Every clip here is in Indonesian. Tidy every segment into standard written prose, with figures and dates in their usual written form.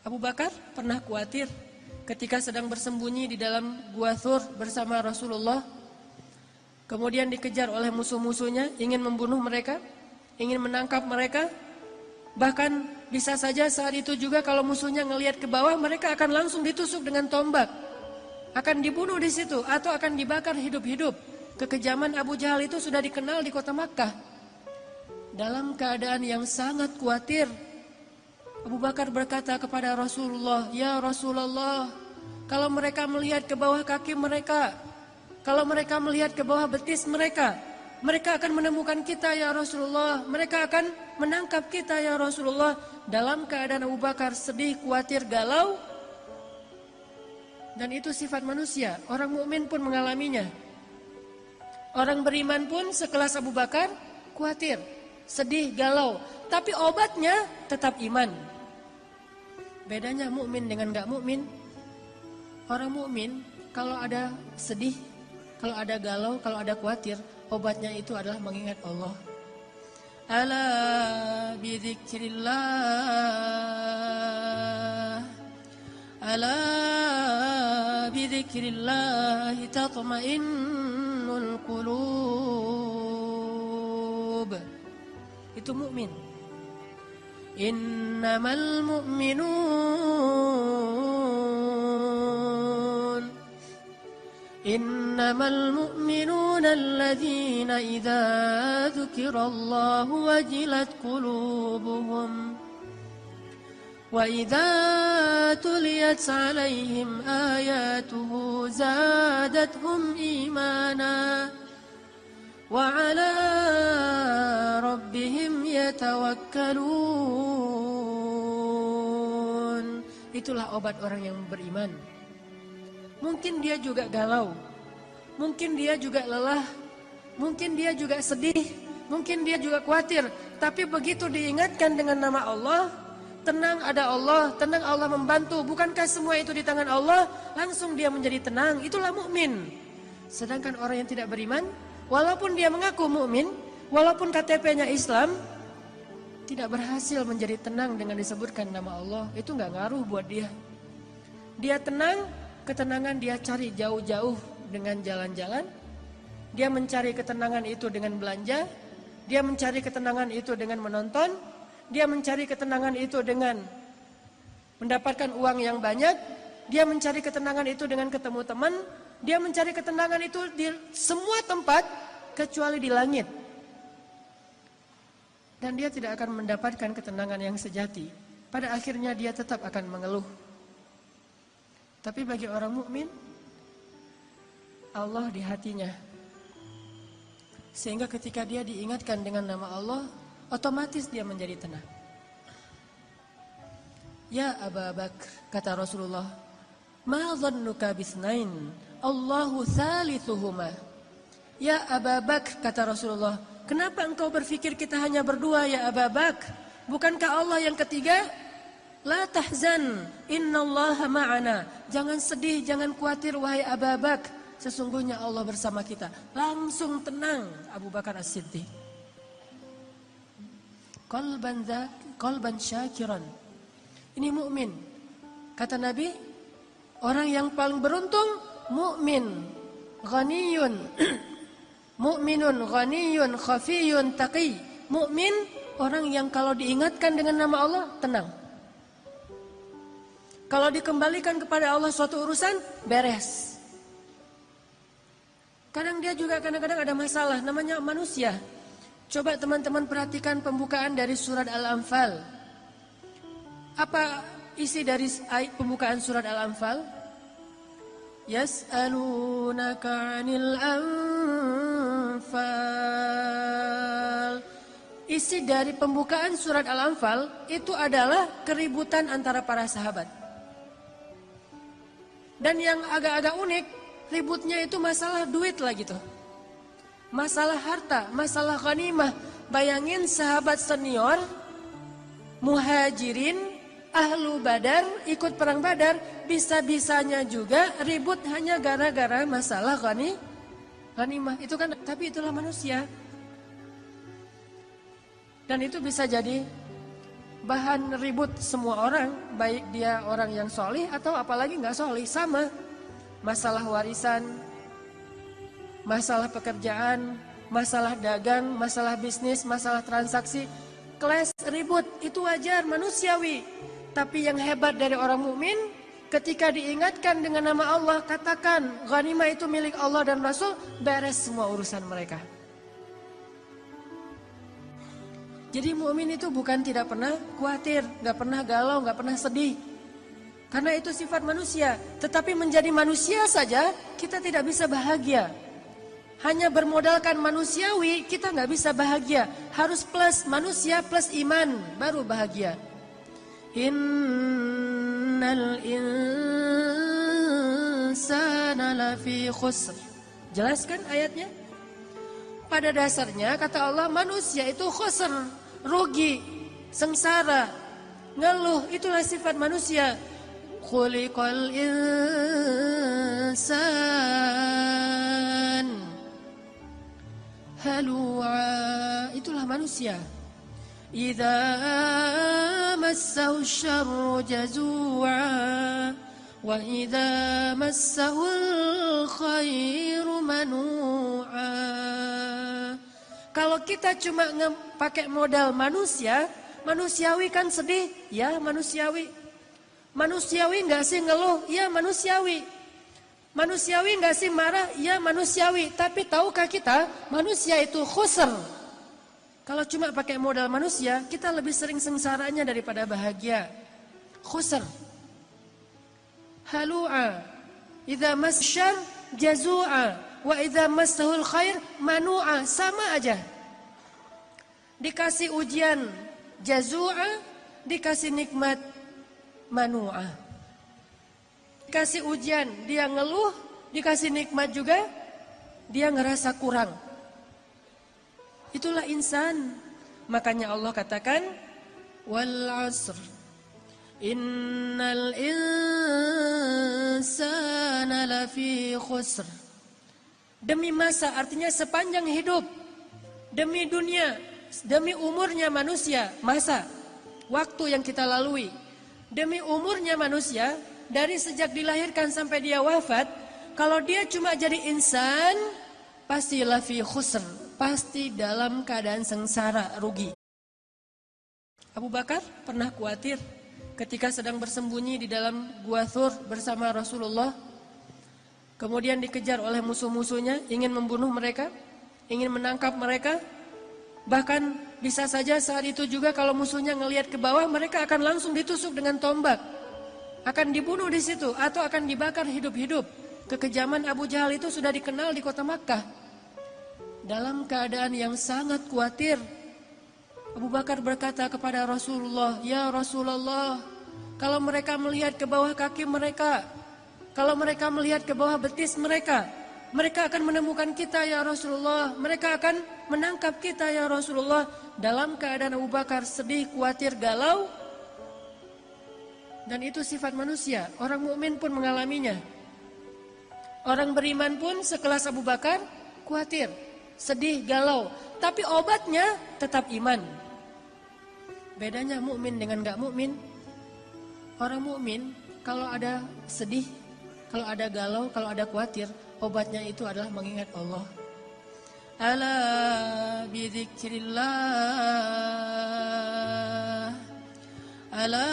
Abu Bakar pernah khawatir ketika sedang bersembunyi di dalam Gua Thur bersama Rasulullah. Kemudian dikejar oleh musuh-musuhnya, ingin membunuh mereka, ingin menangkap mereka. Bahkan bisa saja saat itu juga kalau musuhnya ngelihat ke bawah, mereka akan langsung ditusuk dengan tombak. Akan dibunuh di situ atau akan dibakar hidup-hidup. Kekejaman Abu Jahal itu sudah dikenal di kota Makkah. Dalam keadaan yang sangat khawatir, Abu Bakar berkata kepada Rasulullah, "Ya Rasulullah, kalau mereka melihat ke bawah kaki mereka, kalau mereka melihat ke bawah betis mereka, mereka akan menemukan kita ya Rasulullah, mereka akan menangkap kita ya Rasulullah." Dalam keadaan Abu Bakar sedih, khawatir, galau. Dan itu sifat manusia, orang mukmin pun mengalaminya. Orang beriman pun sekelas Abu Bakar khawatir, sedih, galau, tapi obatnya tetap iman. Bedanya mukmin dengan enggak mukmin. Orang mukmin kalau ada sedih, kalau ada galau, kalau ada khawatir, obatnya itu adalah mengingat Allah. Ala bidzikrillah, ala bidzikrillah tatma'innul qulub. Itu mukmin. Innamal mu'minun alladzina idza dzukirallahu wajilat qulubuhum wa idza tuliyat 'alaihim ayatuhu zadatuhum imana wa 'ala rabbihim yatawakkalun. Itulah obat orang yang beriman. Mungkin dia juga galau, mungkin dia juga lelah, mungkin dia juga sedih, mungkin dia juga khawatir, tapi begitu diingatkan dengan nama Allah, tenang ada Allah, tenang Allah membantu. Bukankah semua itu di tangan Allah? Langsung dia menjadi tenang. Itulah mukmin. Sedangkan orang yang tidak beriman, walaupun dia mengaku mukmin, walaupun KTP-nya Islam, tidak berhasil menjadi tenang dengan disebutkan nama Allah. Itu nggak ngaruh buat dia. Dia tenang, ketenangan dia cari jauh-jauh dengan jalan-jalan. Dia mencari ketenangan itu dengan belanja. Dia mencari ketenangan itu dengan menonton. Dia mencari ketenangan itu dengan mendapatkan uang yang banyak. Dia mencari ketenangan itu dengan ketemu teman. Dia mencari ketenangan itu di semua tempat kecuali di langit. Dan dia tidak akan mendapatkan ketenangan yang sejati. Pada akhirnya dia tetap akan mengeluh. Tapi bagi orang mukmin, Allah di hatinya. Sehingga ketika dia diingatkan dengan nama Allah, otomatis dia menjadi tenang. Ya Abu Bakar, kata Rasulullah, ma dhannuka bisnain, Allahu thalithuhuma. Ya Abu Bakar, kata Rasulullah, kenapa engkau berpikir kita hanya berdua ya Abu Bakar? Bukankah Allah yang ketiga? La tahzan, innallaha ma'ana. Jangan sedih, jangan khawatir wahai Abu Bakar. Sesungguhnya Allah bersama kita. Langsung tenang Abu Bakar As-Siddiq. Qalban syakiran. Ini mukmin. Kata Nabi, orang yang paling beruntung mukmin, ghaniyun. Mukminun ghaniyun khafiyun taqi. Mukmin orang yang kalau diingatkan dengan nama Allah tenang. Kalau dikembalikan kepada Allah suatu urusan beres. Kadang dia juga kadang-kadang ada masalah, namanya manusia. Coba teman-teman perhatikan pembukaan dari surat Al-Anfal. Apa isi dari pembukaan surat Al-Anfal? Yas'alunaka 'anil anfal. Isi dari pembukaan surat Al-Anfal itu adalah keributan antara para sahabat. Dan yang agak-agak unik, ributnya itu masalah duit lah gitu. Masalah harta, masalah ghanimah. Bayangin sahabat senior, muhajirin, ahlu badar, ikut perang badar, bisa-bisanya juga ribut hanya gara-gara masalah ghanimah. Itu kan, tapi itulah manusia. Dan itu bisa jadi bahan ribut semua orang, baik dia orang yang solih atau apalagi nggak solih, sama. Masalah warisan, masalah pekerjaan, masalah dagang, masalah bisnis, masalah transaksi, clash, ribut, itu wajar, manusiawi. Tapi yang hebat dari orang mukmin, ketika diingatkan dengan nama Allah, katakan ghanimah itu milik Allah dan Rasul, beres semua urusan mereka. Jadi mukmin itu bukan tidak pernah khawatir, nggak pernah galau, nggak pernah sedih. Karena itu sifat manusia. Tetapi menjadi manusia saja kita tidak bisa bahagia. Hanya bermodalkan manusiawi kita nggak bisa bahagia. Harus plus manusia plus iman baru bahagia. Innal insana lafi khusr. Jelaskan ayatnya. Pada dasarnya kata Allah manusia itu khusr, rugi, sengsara, ngeluh, itulah sifat manusia. Khuliqal insan halu'a, itulah manusia. Idza massahu syarru jazu'a wa idza massahul khairu manu'a. Kalau kita cuma pakai modal manusia, manusiawi kan sedih, ya manusiawi. Manusiawi nggak sih ngeluh, ya manusiawi. Manusiawi nggak sih marah, ya manusiawi. Tapi tahukah kita, manusia itu khusr. Kalau cuma pakai modal manusia, kita lebih sering sengsaranya daripada bahagia. Khusr. Halu'a. Idza massyar jazu'a. Wa idza massahul khair manu'a, sama aja. Dikasih ujian jazu'a, dikasih nikmat manu'a. Dikasih ujian dia ngeluh, dikasih nikmat juga dia ngerasa kurang. Itulah insan. Makanya Allah katakan wal 'asr innal insana lafi khusr. Demi masa artinya sepanjang hidup, demi dunia, demi umurnya manusia, masa, waktu yang kita lalui, demi umurnya manusia, dari sejak dilahirkan sampai dia wafat, kalau dia cuma jadi insan, pasti lafi khusr, pasti dalam keadaan sengsara, rugi. Abu Bakar pernah khawatir ketika sedang bersembunyi di dalam Gua Thur bersama Rasulullah. Kemudian dikejar oleh musuh-musuhnya, ingin membunuh mereka, ingin menangkap mereka. Bahkan bisa saja saat itu juga kalau musuhnya ngelihat ke bawah, mereka akan langsung ditusuk dengan tombak. Akan dibunuh di situ atau akan dibakar hidup-hidup. Kekejaman Abu Jahal itu sudah dikenal di kota Makkah. Dalam keadaan yang sangat khawatir, Abu Bakar berkata kepada Rasulullah, "Ya Rasulullah, kalau mereka melihat ke bawah kaki mereka, kalau mereka melihat ke bawah betis mereka, mereka akan menemukan kita ya Rasulullah. Mereka akan menangkap kita ya Rasulullah." Dalam keadaan Abu Bakar sedih, khawatir, galau. Dan itu sifat manusia. Orang mukmin pun mengalaminya. Orang beriman pun sekelas Abu Bakar khawatir, sedih, galau. Tapi obatnya tetap iman. Bedanya mukmin dengan gak mukmin. Orang mukmin kalau ada sedih, kalau ada galau, kalau ada khawatir, obatnya itu adalah mengingat Allah. Ala bidzikrillah, ala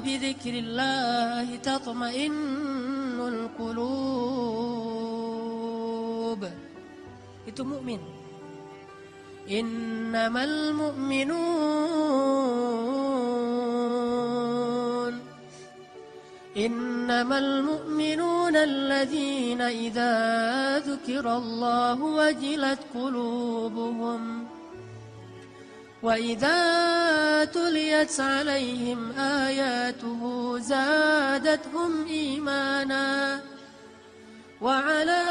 bidzikrillah tatma'innul qulub. Itu mukmin. Innamal mu'minun Innamal mu'minuna alladhina idza dzukirallahu wajilat qulubuhum wa idza tuliyat 'alaihim ayatuhu zadatuhum imana wa 'ala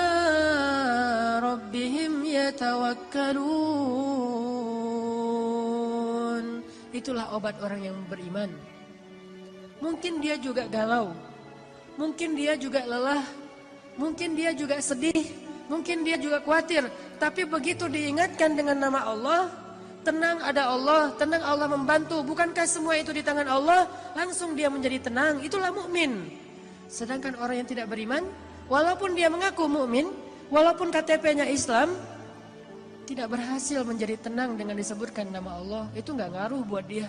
rabbihim yatawakkalun. Itulah obat orang yang beriman. Mungkin dia juga galau, mungkin dia juga lelah, mungkin dia juga sedih, mungkin dia juga khawatir. Tapi begitu diingatkan dengan nama Allah, tenang ada Allah, tenang Allah membantu. Bukankah semua itu di tangan Allah? Langsung dia menjadi tenang. Itulah mukmin. Sedangkan orang yang tidak beriman, walaupun dia mengaku mukmin, walaupun KTP-nya Islam, tidak berhasil menjadi tenang dengan disebutkan nama Allah. Itu nggak ngaruh buat dia.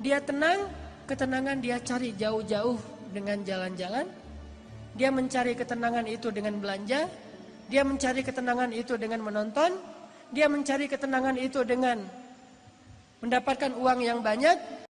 Dia tenang, ketenangan dia cari jauh-jauh dengan jalan-jalan. Dia mencari ketenangan itu dengan belanja. Dia mencari ketenangan itu dengan menonton. Dia mencari ketenangan itu dengan mendapatkan uang yang banyak.